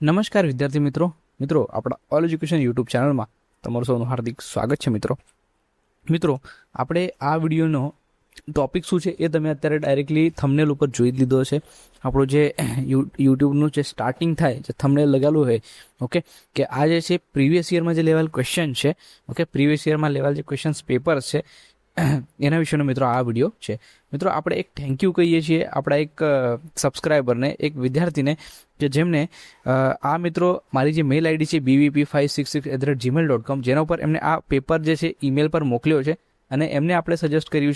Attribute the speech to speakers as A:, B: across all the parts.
A: નમસ્કાર વિદ્યાર્થી મિત્રો આપણા ઓલ એજ્યુકેશન યુટ્યુબ ચેનલમાં તમારું સૌનું હાર્દિક સ્વાગત છે. મિત્રો આપણે આ વિડીયોનો ટોપિક શું છે એ તમે અત્યારે ડાયરેક્ટલી થંબનેલ ઉપર જોઈ જ લીધો છે. આપણું જે યુટ્યુબનું જે સ્ટાર્ટિંગ થાય જે થંબનેલ લગાવેલું હોય ઓકે કે આ જે છે પ્રીવિયસ યરમાં જે લેવલ ક્વેશ્ચન છે ઓકે પ્રીવિયસ યરમાં લેવલ જે ક્વેશ્ચન્સ પેપર્સ છે એના વિશેનો મિત્રો આ વિડીયો છે. મિત્રો આપણે એક થેન્ક યુ કહીએ છીએ આપણા એક સબસ્ક્રાઈબરને, એક વિદ્યાર્થીને કે જેમને આ મિત્રો મારી જે મેલ આઈડી છે bvp566@gmail.com જેના ઉપર એમને આ પેપર જે છે ઈમેલ પર મોકલ્યો છે અને એમને આપણે સજેસ્ટ કર્યું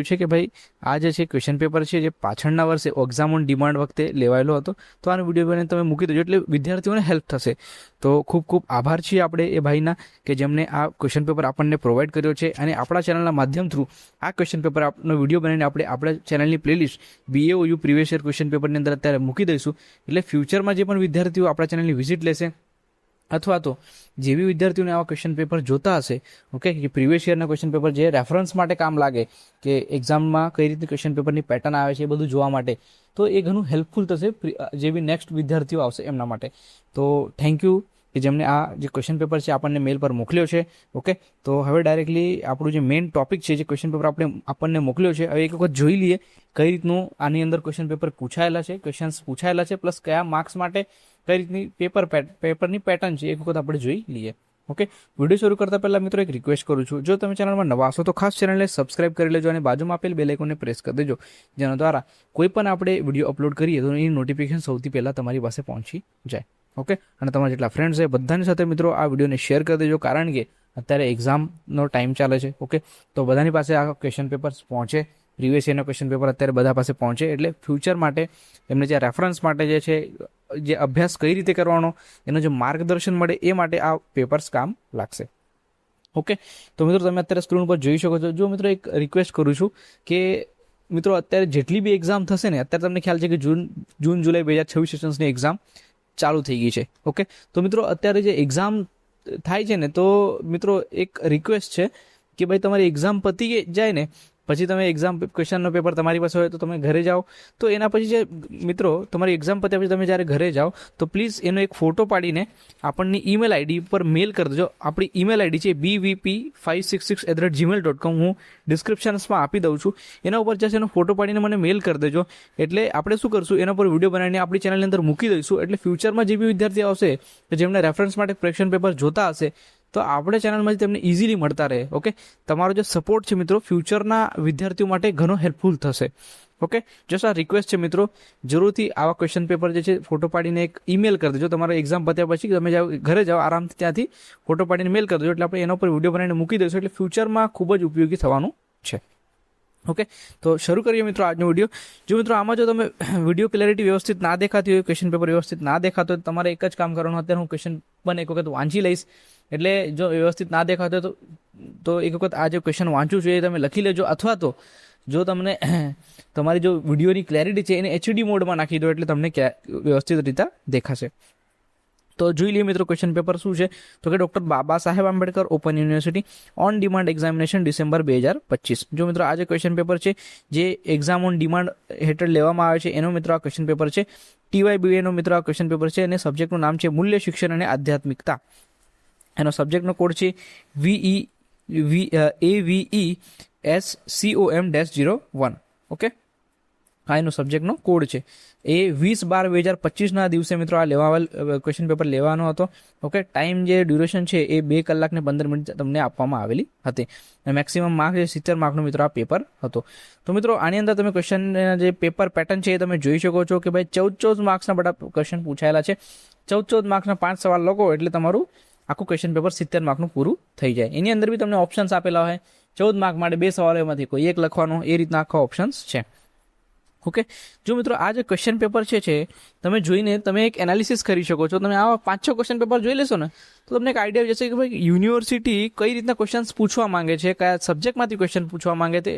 A: છે કે ભાઈ આ જે છે ક્વેશ્ચન પેપર છે જે પાછળના વર્ષે એક્ઝામ ઓન ડિમાન્ડ વખતે લેવાયેલો હતો તો આનો વિડીયો બને તમે મૂકી દેજો એટલે વિદ્યાર્થીઓને હેલ્પ થશે. તો ખૂબ ખૂબ આભાર છીએ આપણે એ ભાઈના કે જેમને આ ક્વેશ્ચન પેપર આપણને પ્રોવાઈડ કર્યો છે અને આપણા ચેનલના માધ્યમ થ્રુ આ ક્વેશ્ચન પેપર આપનો વિડીયો બનાવીને આપણે આપણા ચેનલની playlist BAOU previous year question પેપરની અંદર અત્યારે મૂકી દઈશું. એટલે ફ્યુચરમાં જે પણ વિદ્યાર્થીઓ આપણા ચેનલની વિઝિટ લેશે અથવા તો જે બી વિદ્યાર્થીઓને આવા ક્વેશ્ચન પેપર જોતા હશે ઓકે કે પ્રીવિયસ યરના ક્વેશ્ચન પેપર જે રેફરન્સ માટે કામ લાગે કે એક્ઝામમાં કઈ રીતે ક્વેશ્ચન પેપરની પેટર્ન આવે છે એ બધું જોવા માટે તો એ ઘણું હેલ્પફુલ થશે જે બી નેક્સ્ટ વિદ્યાર્થીઓ આવશે એમના માટે. તો થેન્ક યુ કે જેમને આ જે ક્વેશ્ચન પેપર છે આપણને મેલ પર મોકલ્યો છે. ઓકે તો હવે ડાયરેક્ટલી આપણું જે મેઇન ટોપિક છે જે ક્વેશ્ચન પેપર આપણને મોકલ્યો છે હવે એક વખત જોઈ લઈએ કઈ રીતનું આની અંદર ક્વેશ્ચન પેપર પૂછાયેલા છે, ક્વેશ્ચન્સ પૂછાયેલા છે પ્લસ કયા માર્ક્સ માટે કઈ રીતની પેપરની પેટર્ન છે એક વખત આપણે જોઈ લઈએ. ઓકે વિડીયો શરૂ કરતા પહેલા મિત્રો એક રિક્વેસ્ટ કરું છું, જો તમે ચેનલમાં નવા હશો તો ખાસ ચેનલને સબસ્ક્રાઇબ કરી લેજો અને બાજુમાં આપેલ બેલ આઇકોનને પ્રેસ કરી દેજો જેના દ્વારા કોઈ પણ આપણે વિડીયો અપલોડ કરીએ તો એની નોટિફિકેશન સૌથી પહેલાં તમારી પાસે પહોંચી જાય. ઓકે અને તમારા જેટલા ફ્રેન્ડ્સ છે બધાની સાથે મિત્રો આ વિડીયોને શેર કરી દેજો કારણ કે અત્યારે એક્ઝામનો ટાઈમ ચાલે છે. ઓકે તો બધાની પાસે આ ક્વેશ્ચન પેપર્સ પહોંચે, પ્રીવિયસ યરના ક્વેશ્ચન પેપર અત્યારે બધા પાસે પહોંચે એટલે ફ્યુચર માટે એમને જે રેફરન્સ માટે જે છે જે અભ્યાસ કઈ રીતે કરવાનો એનું જે માર્ગદર્શન મળે એ માટે આ પેપર્સ કામ લાગશે. ઓકે તો મિત્રો તમે અત્યારે સ્ક્રીન ઉપર જોઈ શકો છો. જો મિત્રો એક રિક્વેસ્ટ કરું છું કે મિત્રો અત્યારે જેટલી બી એક્ઝામ થશે ને અત્યારે તમને ખ્યાલ છે કે જૂન જુલાઈ 2026 સેશન્સની એક્ઝામ ચાલુ થઈ ગઈ છે. ઓકે તો મિત્રો અત્યારે જે એક્ઝામ થાય છે ને તો મિત્રો એક રિક્વેસ્ટ છે કે ભાઈ તમારી એક્ઝામ પતી જાય ને પછી તમે એક્ઝામ ક્વેશ્ચનનો પેપર તમારી પાસે હોય તો તમે ઘરે જાઓ તો એના પછી જે મિત્રો તમારી એક્ઝામ પત્યા પછી તમે જ્યારે ઘરે જાઓ તો પ્લીઝ એનો એક ફોટો પાડીને આપણની ઈમેલ આઈડી પર મેલ કરી દેજો. આપણી ઈમેલ આઈડી છે bvp566@gmail.com હું ડિસ્ક્રિપ્શન્સમાં આપી દઉં છું. એના ઉપર જશે એનો ફોટો પાડીને મને મેલ કરી દેજો એટલે આપણે શું કરશું એના પર વિડીયો બનાવીને આપણી ચેનલની અંદર મૂકી દઈશું એટલે ફ્યુચરમાં જે બી વિદ્યાર્થી આવશે કે જેમને રેફરન્સ માટે ક્વેશ્ચન પેપર જોતા હશે તો આપણે ચેનલમાંથી તેમને ઇઝીલી મળતા રહે. ઓકે તમારો જે સપોર્ટ છે મિત્રો ફ્યુચરના વિદ્યાર્થીઓ માટે ઘણો હેલ્પફુલ થશે. ઓકે જસ્ટ આ રિક્વેસ્ટ છે મિત્રો જરૂરથી આવા ક્વેશ્ચન પેપર જે છે ફોટો પાડીને એક ઈમેલ કરી દેજો. તમારો એક્ઝામ પત્યા પછી તમે જાઓ ઘરે જાઓ આરામથી ત્યાંથી ફોટો પાડીને મેલ કરી દેજો એટલે આપણે એના ઉપર વિડીયો બનાવીને મૂકી દઈશું એટલે ફ્યુચરમાં ખૂબ જ ઉપયોગી થવાનું છે. ઓકે તો શરૂ કરીએ મિત્રો આજનો વિડીયો. જો મિત્રો આમાં જો તમે વિડીયો ક્લેરિટી વ્યવસ્થિત ના દેખાતી હોય, ક્વેશ્ચન પેપર વ્યવસ્થિત ના દેખાતો હોય તમારે એક જ કામ કરવાનું. અત્યારે હું ક્વેશ્ચન પણ એક વખત વાંચી લઈશ એટલે જો વ્યવસ્થિત ના દેખાતો હોય તો એક વખત આ જે ક્વેશ્ચન વાંચું છું એ તમે લખી લેજો અથવા તો જો તમને તમારી જો વિડીયોની ક્લેરિટી છે એને HD મોડમાં નાખી દો એટલે તમને વ્યવસ્થિત રીતે દેખાશે. તો જોઈ લઈએ મિત્રો ક્વેશ્ચન પેપર શું છે તો કે doctor Baba Saheb Ambedkar open university on demand examination December 2025. જો મિત્રો આ જે ક્વેશ્ચન પેપર છે જે એક્ઝામ ઓન ડિમાન્ડ હેઠળ લેવામાં આવે છે એનો મિત્રો આ ક્વેશ્ચન પેપર છે. TYBA નો મિત્રો આ ક્વેશ્ચન પેપર છે અને સબ્જેક્ટનું નામ છે મૂલ્ય શિક્ષણ અને આધ્યાત્મિકતા. એનો સબ્જેક્ટનો કોડ છે AVESCOM-01. ઓકે હા એનો સબ્જેક્ટનો કોડ છે. એ 20/12/2025ના દિવસે મિત્રો આ ક્વેશ્ચન પેપર લેવાનો હતો. ઓકે ટાઈમ જે ડ્યુરેશન છે એ 2 કલાક ને 15 મિનિટ તમને આપવામાં આવેલી હતી અને મેક્સિમમ માર્ક જે 70 માર્કનો મિત્રો આ પેપર હતો. તો મિત્રો આની અંદર તમે ક્વેશ્ચન જે પેપર પેટર્ન છે એ તમે જોઈ શકો છો કે ભાઈ 14 માર્ક્સના બધા ક્વેશ્ચન પૂછાયેલા છે. 14 માર્ક્સના 5 સવાલ લખો એટલે તમારું આખું ક્વેશ્ચન પેપર 70 માર્કનું પૂરું થઈ જાય. એની અંદર બી તમને ઓપ્શન્સ આપેલા હોય 14 માર્ક માટે 2 સવાલો એમાંથી કોઈ એક લખવાનો એ રીતના આખા ઓપ્શન્સ છે. ઓકે જો મિત્રો આ જે ક્વેશ્ચન પેપર છે તમે જોઈને તમે એક એનાલિસિસ કરી શકો છો. તમે આવા 5-6 ક્વેશ્ચન પેપર જોઈ લેશો ને તો તમને એક આઈડિયા જશે કે ભાઈ યુનિવર્સિટી કઈ રીતના ક્વેશ્ચન્સ પૂછવા માંગે છે, કયા સબ્જેક્ટમાંથી ક્વેશ્ચન પૂછવા માંગે છે,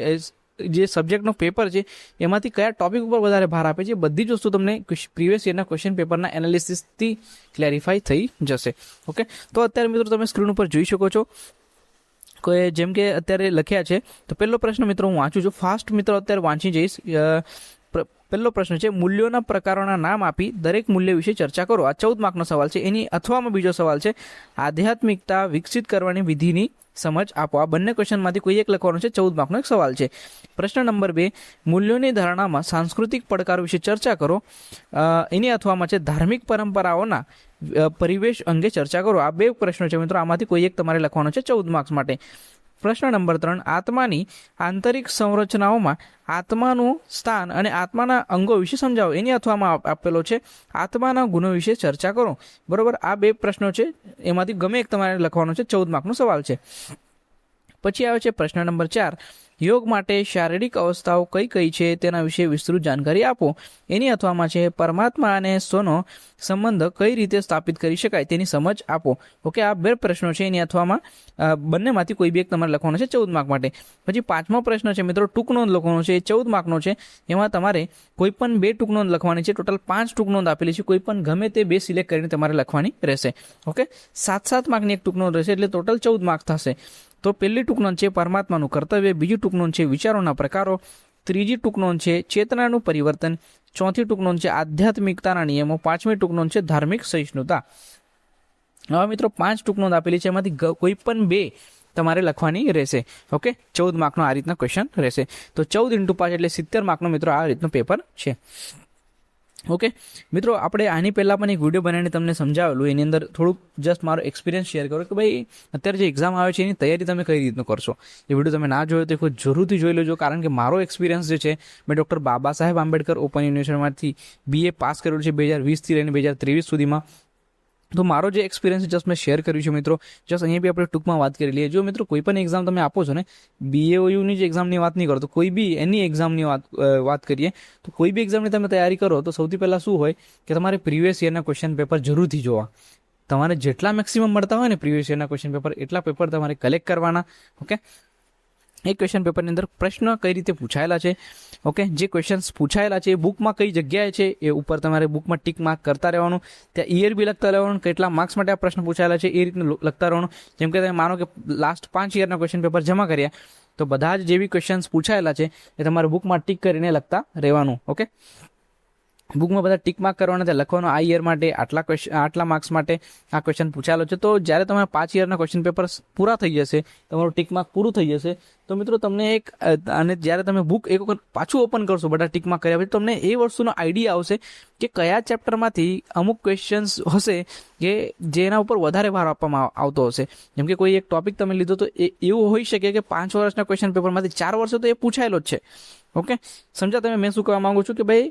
A: જે સબ્જેક્ટનો પેપર છે એમાંથી કયા ટોપિક ઉપર વધારે ભાર આપે છે બધી જ વસ્તુ તમને પ્રીવિયસ યરના ક્વેશ્ચન પેપરના એનાલિસિસથી ક્લેરિફાઈ થઈ જશે. ઓકે તો અત્યારે મિત્રો તમે સ્ક્રીન ઉપર જોઈ શકો છો કે જેમ કે અત્યારે લખ્યા છે તો પહેલો પ્રશ્ન મિત્રો હું વાંચું છું ફાસ્ટ મિત્રો અત્યારે વાંચી જઈશ. પહેલો પ્રશ્ન છે, મૂલ્યોના પ્રકારોના નામ આપી દરેક મૂલ્ય વિશે ચર્ચા કરો. આ 14 માર્કનો સવાલ છે. એની અથવામાં બીજો સવાલ છે, આધ્યાત્મિકતા વિકસિત કરવાની વિધિની સમજ આપો. આ બંને ક્વેશ્ચનમાંથી કોઈ એક લખવાનું છે. 14 માર્કનો એક સવાલ છે. પ્રશ્ન નંબર 2, મૂલ્યોની ધારણામાં સાંસ્કૃતિક પડકારો વિશે ચર્ચા કરો. એની અથવામાં છે, ધાર્મિક પરંપરાઓના પરિવેશ અંગે ચર્ચા કરો. આ 2 પ્રશ્નો છે મિત્રો, આમાંથી કોઈ એક તમારે લખવાનો છે 14 માર્ક્સ માટે. પ્રશ્ન નંબર 3, આત્માની આંતરિક સંરચનાઓમાં આત્માનું સ્થાન અને આત્માના અંગો વિશે સમજાવો. એની અથવામાં આપેલો છે, આત્માના ગુણો વિશે ચર્ચા કરો. બરોબર, આ 2 પ્રશ્નો છે, એમાંથી ગમે એક તમારે લખવાનો છે. 14 માર્કનો સવાલ છે. પછી આવે છે પ્રશ્ન નંબર 4, યોગ માટે શારીરિક અવસ્થાઓ કઈ કઈ છે તેના વિશે વિસ્તૃત જાણકારી આપો. એની અથવામાં છે, પરમાત્મા અને સ્વનો સંબંધ કઈ રીતે સ્થાપિત કરી શકાય તેની સમજ આપો. ઓકે, આ 2 પ્રશ્નો છે. એની અથવામાં બંનેમાંથી કોઈ બી એક તમારે લખવાનો છે 14 માર્ક માટે. પછી 5મો પ્રશ્ન છે મિત્રો, ટૂંક નોંધ લખવાનો છે. એ 14 માર્કનો છે. એમાં તમારે કોઈ પણ 2 ટૂંક નોંધ લખવાની છે. ટોટલ 5 ટૂંક નોંધ આપેલી છે. કોઈ પણ ગમે તે 2 સિલેક્ટ કરીને તમારે લખવાની રહેશે. ઓકે, 7 માર્કની એક ટૂંક નોંધ રહેશે, એટલે ટોટલ 14 માર્ક થશે. તો પહેલી ટૂંક નોંધ છે પરમાત્માનું કર્તવ્ય, બીજી ટૂંક નોંધ છે વિચારોના પ્રકારો, ત્રીજી ટૂંક નોંધ છે ચેતનાનું પરિવર્તન, ચોથી ટૂંક નોંધ છે આધ્યાત્મિકતાના નિયમો, 5મી ટૂંક નોંધ છે ધાર્મિક સહિષ્ણુતા. હવે મિત્રો 5 ટૂંક નોંધ આપેલી છે, એમાંથી કોઈ પણ 2 તમારે લખવાની રહેશે. ઓકે, 14 માર્કનો આ રીતના ક્વેશ્ચન રહેશે. તો 14 × 5 એટલે 70 માર્કનો મિત્રો આ રીતનો પેપર છે. ઓકે મિત્રો, આપણે આની પહેલાં પણ એક વિડીયો બનાવીને તમને સમજાવેલું. એની અંદર થોડુંક જસ્ટ મારો એક્સપિરિયન્સ શેર કરો કે ભાઈ અત્યારે જે એક્ઝામ આવે છે એની તૈયારી તમે કઈ રીતનું કરશો. એ વિડીયો તમે ના જોયો તો કોઈ જરૂરથી જોઈ લેજો, કારણ કે મારો એક્સપિરિયન્સ જે છે, મેં doctor Baba Saheb Ambedkar open યુનિવર્સિટીમાંથી BA pass કરેલું છે 2020થી લઈને 2023 સુધીમાં. તો મારો જે એક્સપિરિયન્સ જસ્ટ મેં શેર કર્યું છે મિત્રો. જસ્ટ અહીંયા બી આપણે ટૂંકમાં વાત કરી લઈએ. જો મિત્રો કોઈ પણ એક્ઝામ તમે આપો છો ને, BAOUની જ એક્ઝામની વાત નહીં કરો, તો કોઈ બી એની એક્ઝામની વાત કરીએ તો કોઈ બી એક્ઝામની તમે તૈયારી કરો તો સૌથી પહેલાં શું હોય કે તમારે પ્રીવિયસ યરના ક્વેશ્ચન પેપર જરૂરથી જોવા. તમારે જેટલા મેક્સિમમ મળતા હોય ને પ્રીવિયસ યરના ક્વેશ્ચન પેપર, એટલા પેપર તમારે કલેક્ટ કરવાના. ઓકે, એક ક્વેશ્ચન પેપરની અંદર પ્રશ્ન કઈ રીતે પૂછાયેલા છે, ઓકે, જે ક્વેશ્ચન્સ પૂછાયેલા છે એ બુકમાં કઈ જગ્યાએ છે એ ઉપર તમારે બુકમાં ટીક માર્ક કરતા રહેવાનું. ત્યાં ઈયર બી લખતા રહેવાનું, કેટલા માર્ક્સ માટે આ પ્રશ્ન પૂછાયેલા છે એ રીતનું લખતા રહેવાનું. જેમ કે તમે માનો કે લાસ્ટ 5 યરના ક્વેશ્ચન પેપર જમા કર્યા, તો બધા જ જે બી ક્વેશ્ચન્સ પૂછાયેલા છે એ તમારે બુકમાં ટીક કરીને લખતા રહેવાનું. ઓકે, બુકમાં બધા ટીક માર્ક કરવાના, ત્યાં લખવાનું આ યર માટે આટલા માર્ક્સ માટે આ ક્વેશ્ચન પૂછાયેલો છે. તો જ્યારે તમારા 5 યરના ક્વેશ્ચન પેપર પૂરા થઈ જશે, તમારું ટીક માર્ક પૂરું થઈ જશે, તો મિત્રો તમને એક, અને જ્યારે તમે બુક એક વખત પાછું ઓપન કરશો બધા ટીક માર્ક કર્યા પછી, તમને એ વસ્તુનો આઈડિયા આવશે કે કયા ચેપ્ટરમાંથી અમુક ક્વેશ્ચન્સ હશે કે જેના ઉપર વધારે ભાર આપવામાં આવતો હશે. જેમ કે કોઈ એક ટોપિક તમે લીધો તો એવું હોઈ શકે કે 5 વર્ષના ક્વેશ્ચન પેપરમાંથી 4 વર્ષે તો એ પૂછાયેલો જ છે. ઓકે, સમજા તમે મેં શું કહેવા માંગુ છું કે ભાઈ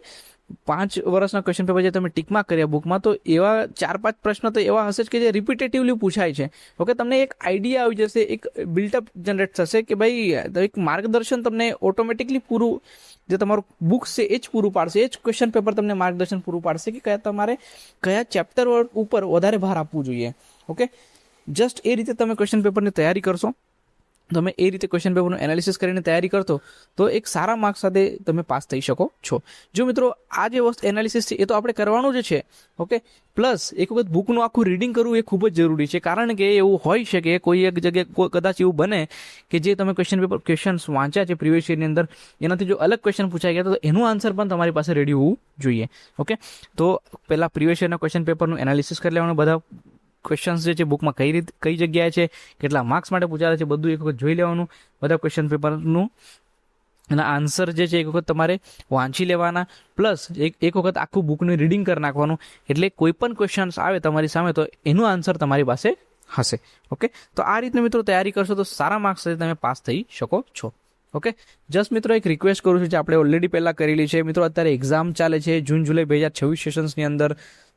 A: 5 વર્ષના ક્વેશ્ચન પેપર જે તમે ટીક માર્ક કર્યા બુકમાં, તો એવા 4-5 પ્રશ્ન તો એવા હશે જ કે જે રિપીટેટિવલી પૂછાય છે. ઓકે, તમને એક આઈડિયા આવી જશે, એક બિલ્ટઅપ જનરેટ થશે કે ભાઈ એક માર્ગદર્શન તમને ઓટોમેટિકલી પૂરું, જે તમારું બુક્સ છે એ જ પૂરું પાડશે, એ જ ક્વેશ્ચન પેપર તમને માર્ગદર્શન પૂરું પાડશે કે તમારે કયા ચેપ્ટર ઉપર વધારે ભાર આપવું જોઈએ. ઓકે, જસ્ટ એ રીતે તમે ક્વેશ્ચન પેપરની તૈયારી કરશો, તમે એ રીતે ક્વેશ્ચન પેપરનું એનાલિસિસ કરીને તૈયારી કરતો તો એક સારા માર્ક્સ સાથે તમે પાસ થઈ શકો છો. જો મિત્રો આ જે વસ્તુ એનાલિસિસ છે એ તો આપણે કરવાનું જ છે. ઓકે, પ્લસ એક વખત બુકનું આખું રીડિંગ કરવું એ ખૂબ જ જરૂરી છે, કારણ કે એવું હોઈ શકે કોઈ એક જગ્યાએ કદાચ એવું બને કે જે તમે ક્વેશ્ચન્સ વાંચ્યા છે પ્રીવિયસ યરની અંદર, એનાથી જો અલગ ક્વેશ્ચન પૂછાઈ ગયા તો એનું આન્સર પણ તમારી પાસે રેડી હોવું જોઈએ. ઓકે, તો પહેલાં પ્રીવિયસ યરના ક્વેશ્ચન પેપરનું એનાલિસિસ કરી લેવાનું, બધા ક્વેશ્ચન્સ જે છે બુકમાં કઈ જગ્યાએ છે, કેટલા માર્ક્સ માટે પૂછાયેલા છે, બધું એક વખત જોઈ લેવાનું. બધા ક્વેશ્ચન પેપરનું એના આન્સર જે છે એક વખત તમારે વાંચી લેવાના, પ્લસ એક વખત આખું બુકનું રીડિંગ કરી નાખવાનું. એટલે કોઈ પણ ક્વેશ્ચન્સ આવે તમારી સામે તો એનું આન્સર તમારી પાસે હશે. ઓકે, તો આ રીતનું મિત્રો તૈયારી કરશો તો સારા માર્ક્સ સાથે તમે પાસ થઈ શકો છો. ઓકે, જસ્ટ મિત્રો એક રિક્વેસ્ટ કરું છું જે આપણે ઓલરેડી પહેલાં કરેલી છે. મિત્રો અત્યારે એક્ઝામ ચાલે છે જૂન જુલાઈ 2026 સેશન્સની અંદર,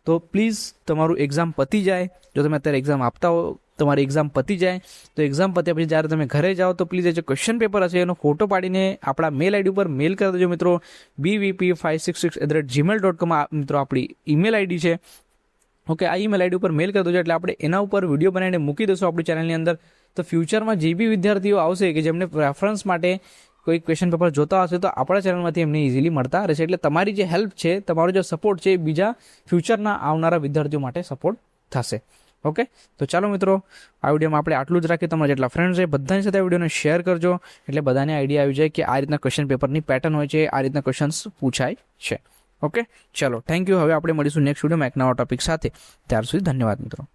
A: તો પ્લીઝ તમારું એક્ઝામ પતી જાય. જો તમે અત્યારે એક્ઝામ આપતા હો, તમારી એક્ઝામ પતી જાય તો એક્ઝામ પત્યા પછી જ્યારે તમે ઘરે જાઓ તો પ્લીઝ એ જે ક્વેશ્ચન પેપર હશે એનો ફોટો પાડીને આપણા મેલ આઈડી ઉપર મેલ કરી દેજો મિત્રો. bvp566@gmail.com મિત્રો આપણી ઈમેલ આઈડી છે. ઓકે, આ ઈમેલ આઈડી ઉપર મેલ કરી દેજો, એટલે આપણે એના ઉપર વિડીયો બનાવીને મૂકી દઈશું આપણી ચેનલની અંદર. તો ફ્યુચરમાં જે બી વિદ્યાર્થીઓ આવશે કે જેમને રેફરન્સ માટે કોઈ ક્વેશ્ચન પેપર જોતા હશે તો આપણા ચેનલમાંથી એમને ઇઝીલી મળતા રહેશે. એટલે તમારી જે હેલ્પ છે, તમારો જે સપોર્ટ છે, બીજા ફ્યુચરના આવનારા વિદ્યાર્થીઓ માટે સપોર્ટ થશે. ઓકે, તો ચાલો મિત્રો, આ વિડીયોમાં આપણે આટલું જ રાખીએ. તમારા જેટલા ફ્રેન્ડ્સ છે બધાની સાથે આ વિડીયોને શેર કરજો, એટલે બધાને આઈડિયા આવી જાય કે આ રીતના ક્વેશ્ચન પેપરની પેટર્ન હોય છે, આ રીતના ક્વેશ્ચન્સ પૂછાય છે. ઓકે, ચલો, થેન્ક યુ. હવે આપણે મળીશું નેક્સ્ટ વિડીયોમાં એક નવા ટોપિક સાથે. ત્યાર સુધી ધન્યવાદ મિત્રો.